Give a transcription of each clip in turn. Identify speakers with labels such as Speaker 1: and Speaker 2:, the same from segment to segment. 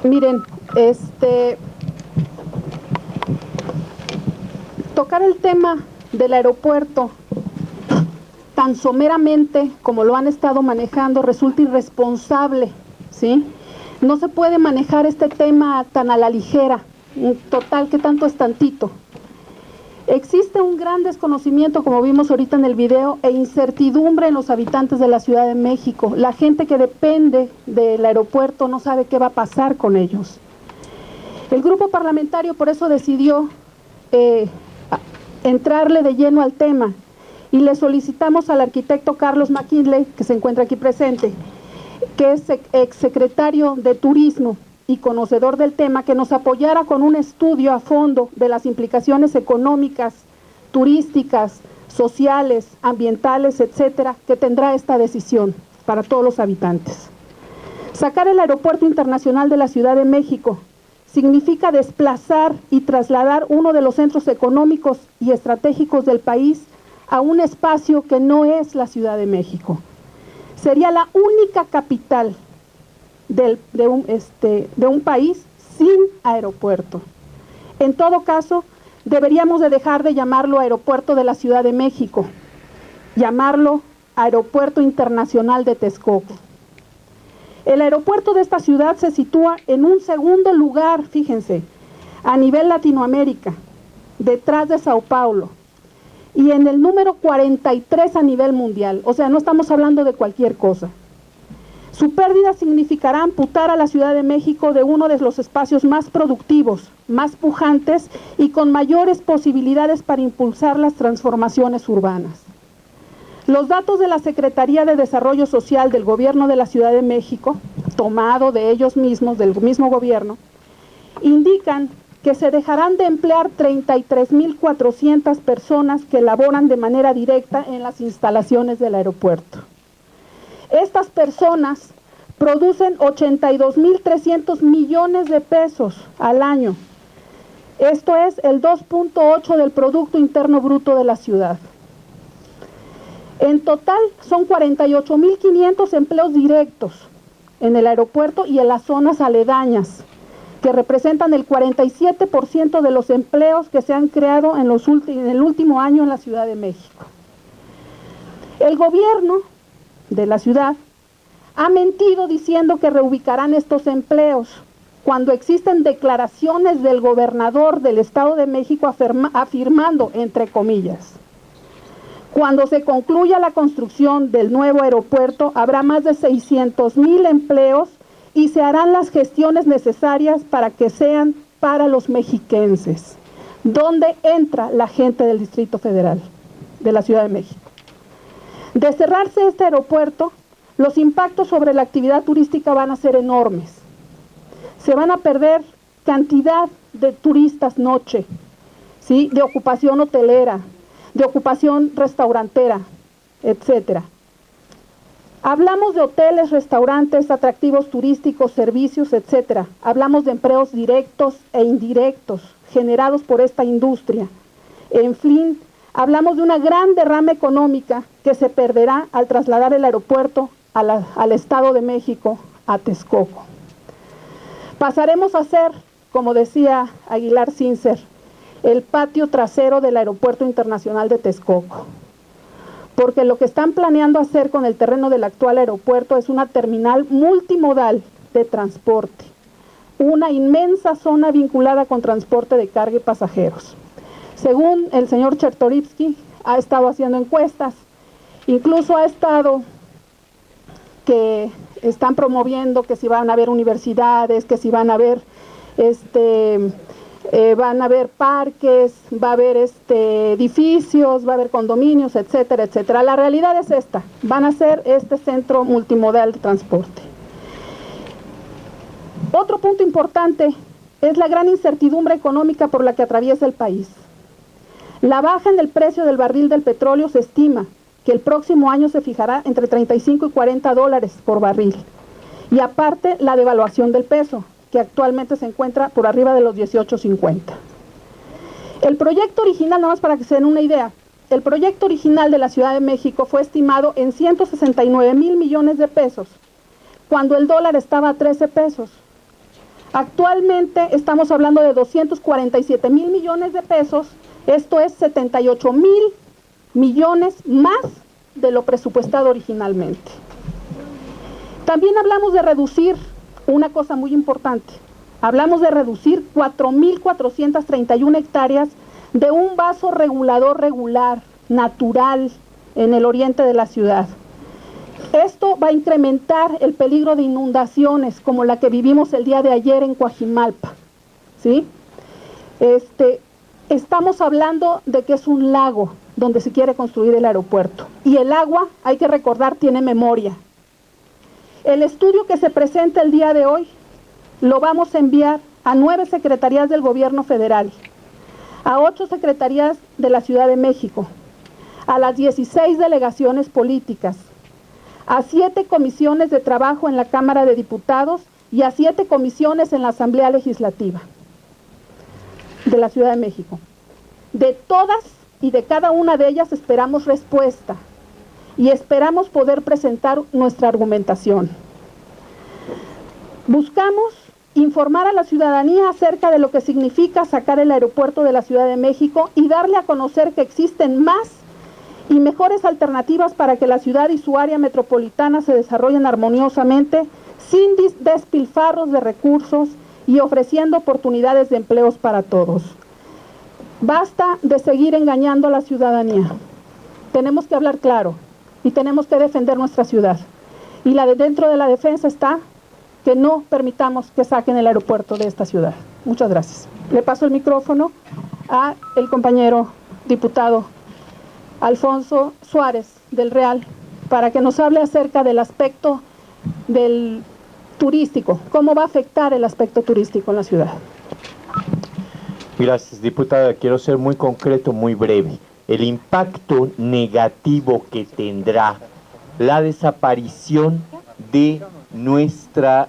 Speaker 1: Miren, tocar el tema del aeropuerto tan someramente como lo han estado manejando resulta irresponsable, ¿sí? No se puede manejar este tema tan a la ligera, total que tanto es tantito. Existe un gran desconocimiento, como vimos ahorita en el video, e incertidumbre en los habitantes de la Ciudad de México. La gente que depende del aeropuerto no sabe qué va a pasar con ellos. El grupo parlamentario por eso decidió entrarle de lleno al tema y le solicitamos al arquitecto Carlos McKinley, que se encuentra aquí presente, que es exsecretario de Turismo y conocedor del tema, que nos apoyara con un estudio a fondo de las implicaciones económicas, turísticas, sociales, ambientales, etcétera, que tendrá esta decisión para todos los habitantes. Sacar el Aeropuerto Internacional de la Ciudad de México significa desplazar y trasladar uno de los centros económicos y estratégicos del país a un espacio que no es la Ciudad de México. Sería la única capital de un país sin aeropuerto. En todo caso, deberíamos de dejar de llamarlo Aeropuerto de la Ciudad de México, llamarlo Aeropuerto Internacional de Texcoco. El aeropuerto de esta ciudad se sitúa en un segundo lugar, fíjense, a nivel Latinoamérica, detrás de Sao Paulo, y en el número 43 a nivel mundial, o sea, no estamos hablando de cualquier cosa. Su pérdida significará amputar a la Ciudad de México de uno de los espacios más productivos, más pujantes y con mayores posibilidades para impulsar las transformaciones urbanas. Los datos de la Secretaría de Desarrollo Social del Gobierno de la Ciudad de México, tomado de ellos mismos, del mismo gobierno, indican que se dejarán de emplear 33.400 personas que laboran de manera directa en las instalaciones del aeropuerto. Estas personas producen 82.300 millones de pesos al año. Esto es el 2.8 del Producto Interno Bruto de la ciudad. En total son 48.500 empleos directos en el aeropuerto y en las zonas aledañas, que representan el 47% de los empleos que se han creado en el último año en la Ciudad de México. El gobierno de la ciudad ha mentido diciendo que reubicarán estos empleos, cuando existen declaraciones del gobernador del Estado de México afirmando, entre comillas, cuando se concluya la construcción del nuevo aeropuerto habrá más de 600,000 empleos y se harán las gestiones necesarias para que sean para los mexiquenses. ¿Dónde entra la gente del Distrito Federal, de la Ciudad de México? De cerrarse este aeropuerto, los impactos sobre la actividad turística van a ser enormes. Se van a perder cantidad de turistas noche, ¿sí? De ocupación hotelera, de ocupación restaurantera, etcétera. Hablamos de hoteles, restaurantes, atractivos turísticos, servicios, etcétera. Hablamos de empleos directos e indirectos generados por esta industria. En fin, hablamos de una gran derrama económica que se perderá al trasladar el aeropuerto al Estado de México, a Texcoco. Pasaremos a ser, como decía Aguilar Sincer, el patio trasero del Aeropuerto Internacional de Texcoco. Porque lo que están planeando hacer con el terreno del actual aeropuerto es una terminal multimodal de transporte, una inmensa zona vinculada con transporte de carga y pasajeros. Según el señor Chertorivsky, ha estado haciendo encuestas, incluso ha estado que están promoviendo que si van a haber universidades, que si van a haber van a haber parques, va a haber edificios, va a haber condominios, etcétera, etcétera. La realidad es esta, van a ser este centro multimodal de transporte. Otro punto importante es la gran incertidumbre económica por la que atraviesa el país. La baja en el precio del barril del petróleo se estima que el próximo año se fijará entre 35 y 40 dólares por barril. Y aparte la devaluación del peso, que actualmente se encuentra por arriba de los 18.50. El proyecto original, nada más para que se den una idea, el proyecto original de la Ciudad de México fue estimado en 169,000 millones de pesos, cuando el dólar estaba a 13 pesos. Actualmente estamos hablando de 247,000 millones de pesos, esto es 78,000 millones más de lo presupuestado originalmente. También hablamos de reducir una cosa muy importante, hablamos de reducir 4,431 hectáreas de un vaso regulador regular, natural, en el oriente de la ciudad. Esto va a incrementar el peligro de inundaciones como la que vivimos el día de ayer en Coajimalpa, ¿sí? Estamos hablando de que es un lago donde se quiere construir el aeropuerto. Y el agua, hay que recordar, tiene memoria. El estudio que se presenta el día de hoy lo vamos a enviar a 9 secretarías del gobierno federal, a 8 secretarías de la Ciudad de México, a las 16 delegaciones políticas, a 7 comisiones de trabajo en la Cámara de Diputados y a 7 comisiones en la Asamblea Legislativa de la Ciudad de México. De todas y de cada una de ellas esperamos respuesta y esperamos poder presentar nuestra argumentación. Buscamos informar a la ciudadanía acerca de lo que significa sacar el aeropuerto de la Ciudad de México y darle a conocer que existen más y mejores alternativas para que la ciudad y su área metropolitana se desarrollen armoniosamente, sin despilfarros de recursos y ofreciendo oportunidades de empleos para todos. Basta de seguir engañando a la ciudadanía. Tenemos que hablar claro y tenemos que defender nuestra ciudad. Y dentro de la defensa está que no permitamos que saquen el aeropuerto de esta ciudad. Muchas gracias. Le paso el micrófono a el compañero diputado Alfonso Suárez del Real para que nos hable acerca del aspecto del turístico, cómo va a afectar el aspecto turístico en la ciudad.
Speaker 2: Gracias, diputada. Quiero ser muy concreto, muy breve. El impacto negativo que tendrá la desaparición de nuestra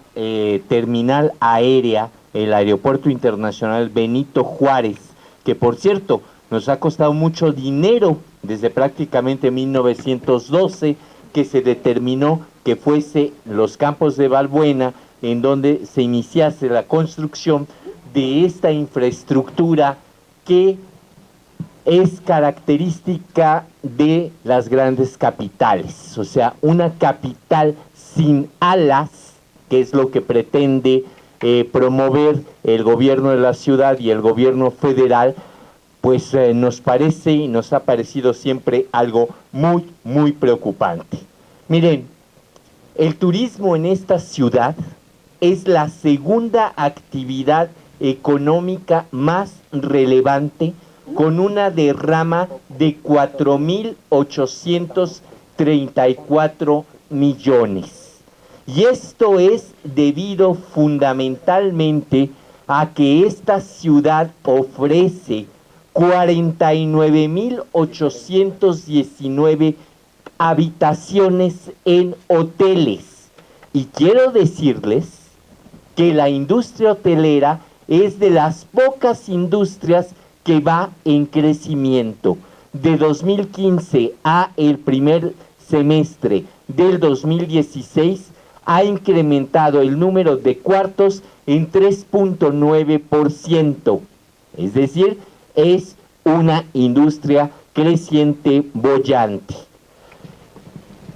Speaker 2: terminal aérea, el Aeropuerto Internacional Benito Juárez, que por cierto nos ha costado mucho dinero desde prácticamente 1912, que se determinó que fuese los Campos de Balbuena en donde se iniciase la construcción de esta infraestructura que es característica de las grandes capitales, o sea, una capital sin alas, que es lo que pretende promover el gobierno de la ciudad y el gobierno federal, pues nos parece y nos ha parecido siempre algo muy, muy preocupante. Miren, el turismo en esta ciudad es la segunda actividad económica más relevante, con una derrama de 4,834 millones. Y esto es debido fundamentalmente a que esta ciudad ofrece 49,819 habitaciones en hoteles. Y quiero decirles que la industria hotelera es de las pocas industrias que va en crecimiento. De 2015 a el primer semestre del 2016 ha incrementado el número de cuartos en 3,9%. Es decir, es una industria creciente, boyante.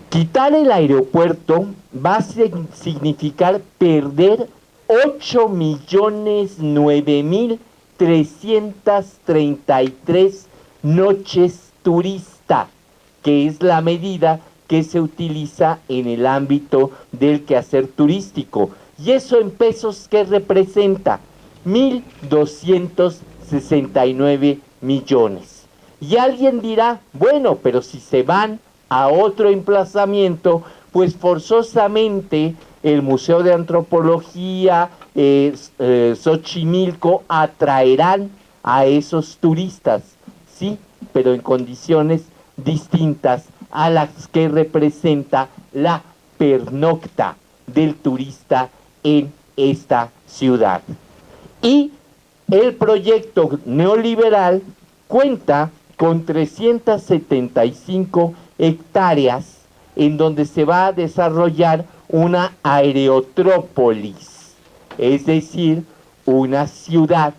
Speaker 2: Quitar el aeropuerto va a significar perder 8,009,333 noches turista, que es la medida que se utiliza en el ámbito del quehacer turístico. Y eso en pesos, ¿qué representa? 1,269 millones. Y alguien dirá, bueno, pero si se van a otro emplazamiento, pues forzosamente el Museo de Antropología, Xochimilco, atraerán a esos turistas, sí, pero en condiciones distintas a las que representa la pernocta del turista en esta ciudad. Y el proyecto neoliberal cuenta con 375 hectáreas en donde se va a desarrollar una aerótrópolis. es decir, una ciudad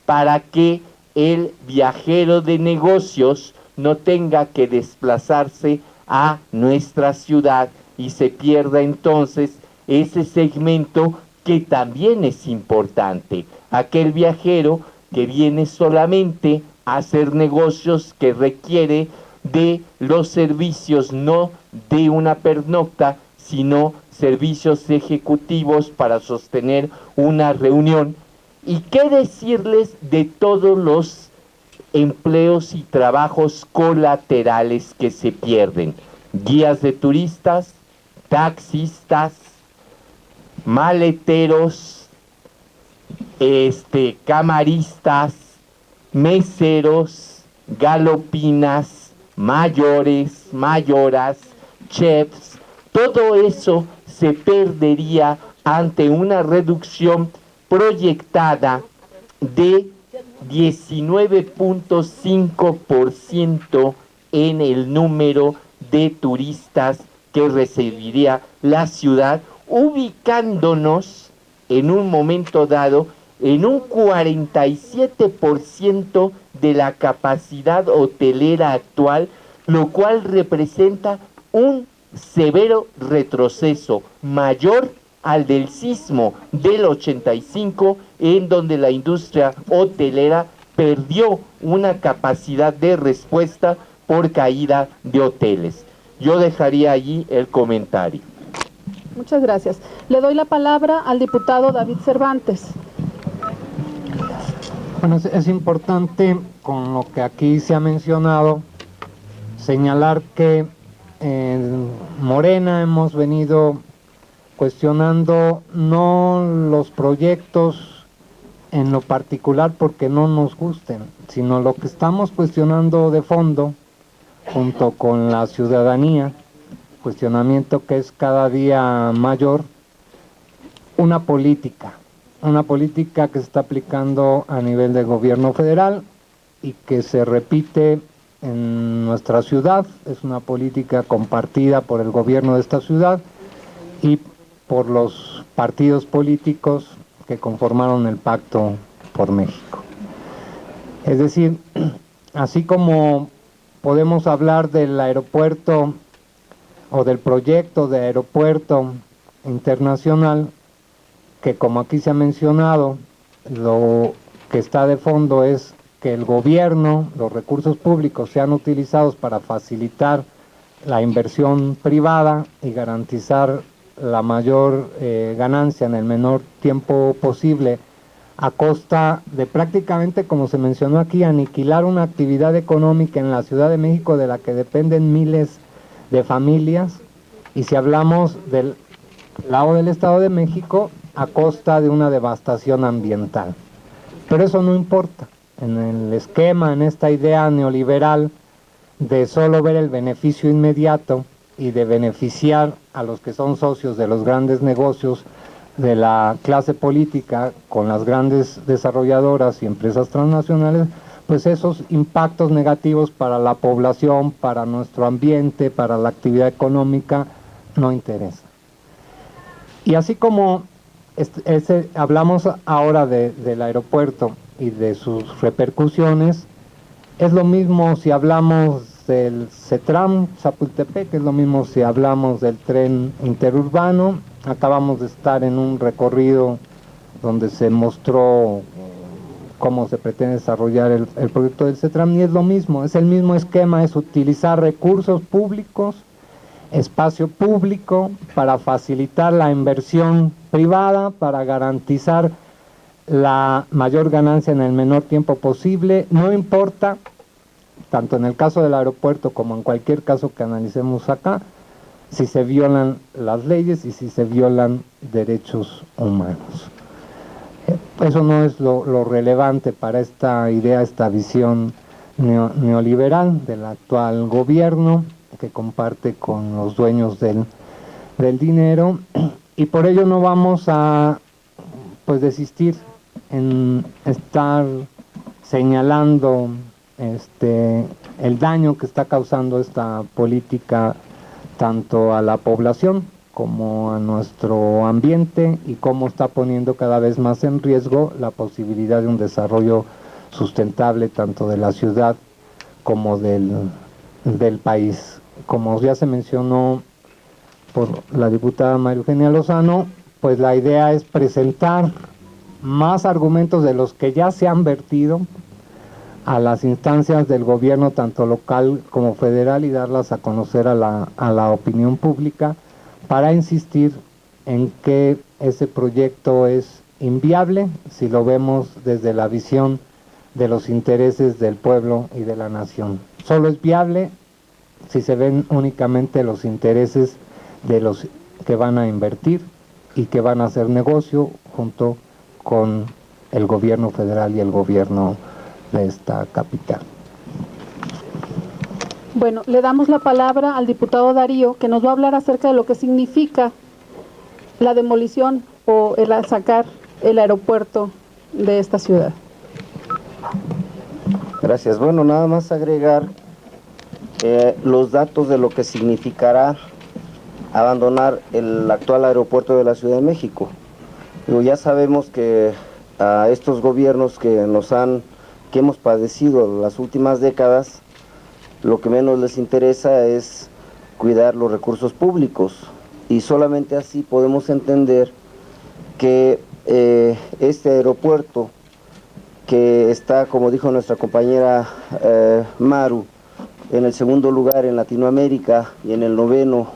Speaker 2: para que el viajero de negocios no tenga que desplazarse a nuestra ciudad y se pierda entonces ese segmento que también es importante. Aquel viajero que viene solamente a hacer negocios, que requiere de los servicios no de una pernocta, sino servicios ejecutivos para sostener una reunión. ¿Y qué decirles de todos los empleos y trabajos colaterales que se pierden? Guías de turistas, taxistas, maleteros, camaristas, meseros, galopinas, mayores, mayoras, chefs. Todo eso se perdería ante una reducción proyectada de 19.5% en el número de turistas que recibiría la ciudad, ubicándonos en un momento dado en un 47% de la capacidad hotelera actual, lo cual representa un severo retroceso mayor al del sismo del 85, en donde la industria hotelera perdió una capacidad de respuesta por caída de hoteles. Yo dejaría allí el comentario.
Speaker 1: Muchas gracias. Le doy la palabra al diputado David Cervantes.
Speaker 3: Bueno, es importante, con lo que aquí se ha mencionado, señalar que en Morena hemos venido cuestionando no los proyectos en lo particular porque no nos gusten, sino lo que estamos cuestionando de fondo, junto con la ciudadanía, cuestionamiento que es cada día mayor, una política que se está aplicando a nivel de gobierno federal y que se repite en nuestra ciudad. Es una política compartida por el gobierno de esta ciudad y por los partidos políticos que conformaron el Pacto por México. Es decir, así como podemos hablar del aeropuerto o del proyecto de aeropuerto internacional, que como aquí se ha mencionado, lo que está de fondo es que el gobierno, los recursos públicos sean utilizados para facilitar la inversión privada y garantizar la mayor ganancia en el menor tiempo posible, a costa de prácticamente, como se mencionó aquí, aniquilar una actividad económica en la Ciudad de México de la que dependen miles de familias, y si hablamos del lado del Estado de México, a costa de una devastación ambiental. Pero eso no importa. En el esquema, en esta idea neoliberal de solo ver el beneficio inmediato y de beneficiar a los que son socios de los grandes negocios de la clase política con las grandes desarrolladoras y empresas transnacionales, pues esos impactos negativos para la población, para nuestro ambiente, para la actividad económica, no interesan. Y así como hablamos ahora del aeropuerto y de sus repercusiones, es lo mismo si hablamos del CETRAM Chapultepec, es lo mismo si hablamos del tren interurbano. Acabamos de estar en un recorrido donde se mostró cómo se pretende desarrollar el proyecto del CETRAM, y es lo mismo, es el mismo esquema, es utilizar recursos públicos, espacio público, para facilitar la inversión privada, para garantizar la mayor ganancia en el menor tiempo posible. No importa, tanto en el caso del aeropuerto como en cualquier caso que analicemos acá, si se violan las leyes y si se violan derechos humanos. Eso no es lo relevante para esta idea, esta visión neoliberal del actual gobierno, que comparte con los dueños del dinero, y por ello no vamos a desistir en estar señalando el daño que está causando esta política tanto a la población como a nuestro ambiente y cómo está poniendo cada vez más en riesgo la posibilidad de un desarrollo sustentable tanto de la ciudad como del país. Como ya se mencionó por la diputada María Eugenia Lozano, pues la idea es presentar más argumentos de los que ya se han vertido a las instancias del gobierno, tanto local como federal, y darlas a conocer a la opinión pública para insistir en que ese proyecto es inviable si lo vemos desde la visión de los intereses del pueblo y de la nación. Solo es viable si se ven únicamente los intereses de los que van a invertir y que van a hacer negocio junto con el gobierno federal y el gobierno de esta capital.
Speaker 1: Bueno, le damos la palabra al diputado Darío, que nos va a hablar acerca de lo que significa la demolición o el sacar el aeropuerto de esta ciudad.
Speaker 4: Gracias. Bueno, nada más agregar los datos de lo que significará abandonar el actual aeropuerto de la Ciudad de México. Ya sabemos que a estos gobiernos que hemos padecido las últimas décadas, lo que menos les interesa es cuidar los recursos públicos, y solamente así podemos entender que este aeropuerto, que está, como dijo nuestra compañera Maru, en el segundo lugar en Latinoamérica y en el 9º,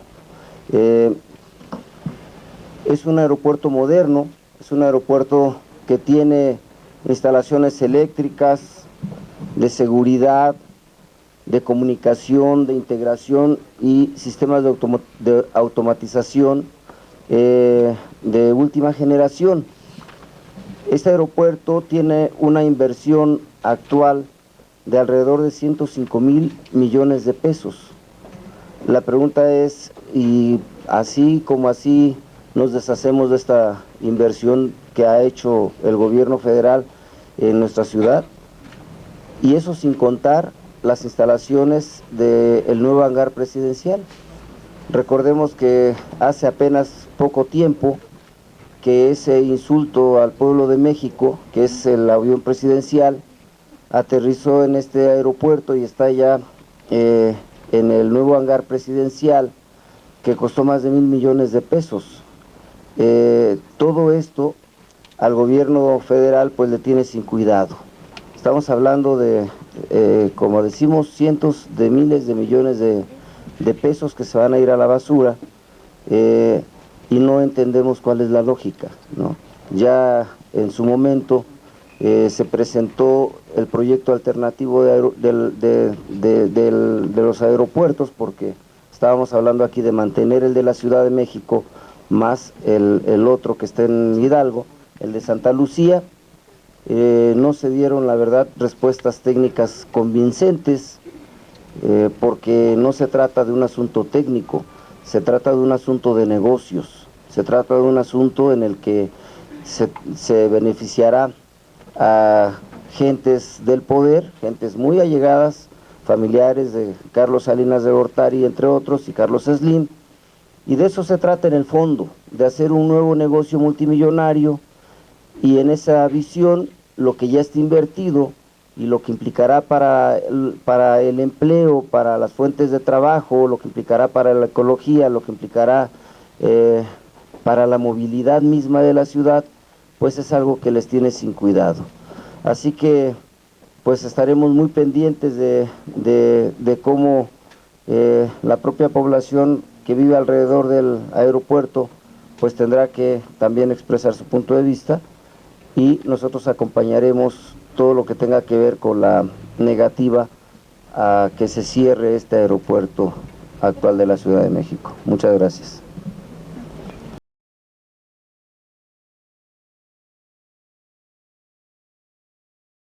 Speaker 4: es un aeropuerto moderno, es un aeropuerto que tiene instalaciones eléctricas, de seguridad, de comunicación, de integración y sistemas de automatización de última generación. Este aeropuerto tiene una inversión actual de alrededor de 105,000 millones de pesos. La pregunta es, ¿y así como así nos deshacemos de esta inversión que ha hecho el gobierno federal en nuestra ciudad? Y eso sin contar las instalaciones del nuevo hangar presidencial. Recordemos que hace apenas poco tiempo que ese insulto al pueblo de México, que es el avión presidencial, aterrizó en este aeropuerto y está ya en el nuevo hangar presidencial, que costó más de 1,000 millones de pesos. Todo esto al gobierno federal pues le tiene sin cuidado. Estamos hablando de, como decimos, cientos de miles de millones de pesos que se van a ir a la basura, y no entendemos cuál es la lógica, ¿no? Ya en su momento se presentó el proyecto alternativo de los aeropuertos, porque estábamos hablando aquí de mantener el de la Ciudad de México más el otro que está en Hidalgo, el de Santa Lucía. No se dieron, la verdad, respuestas técnicas convincentes, porque no se trata de un asunto técnico, se trata de un asunto de negocios, se trata de un asunto en el que se beneficiará a gentes del poder, gentes muy allegadas, familiares de Carlos Salinas de Gortari, entre otros, y Carlos Slim, y de eso se trata en el fondo, de hacer un nuevo negocio multimillonario, y en esa visión lo que ya está invertido y lo que implicará para el empleo, para las fuentes de trabajo, lo que implicará para la ecología, lo que implicará para la movilidad misma de la ciudad, pues es algo que les tiene sin cuidado. Así que pues estaremos muy pendientes de cómo la propia población que vive alrededor del aeropuerto pues tendrá que también expresar su punto de vista, y nosotros acompañaremos todo lo que tenga que ver con la negativa a que se cierre este aeropuerto actual de la Ciudad de México. Muchas gracias.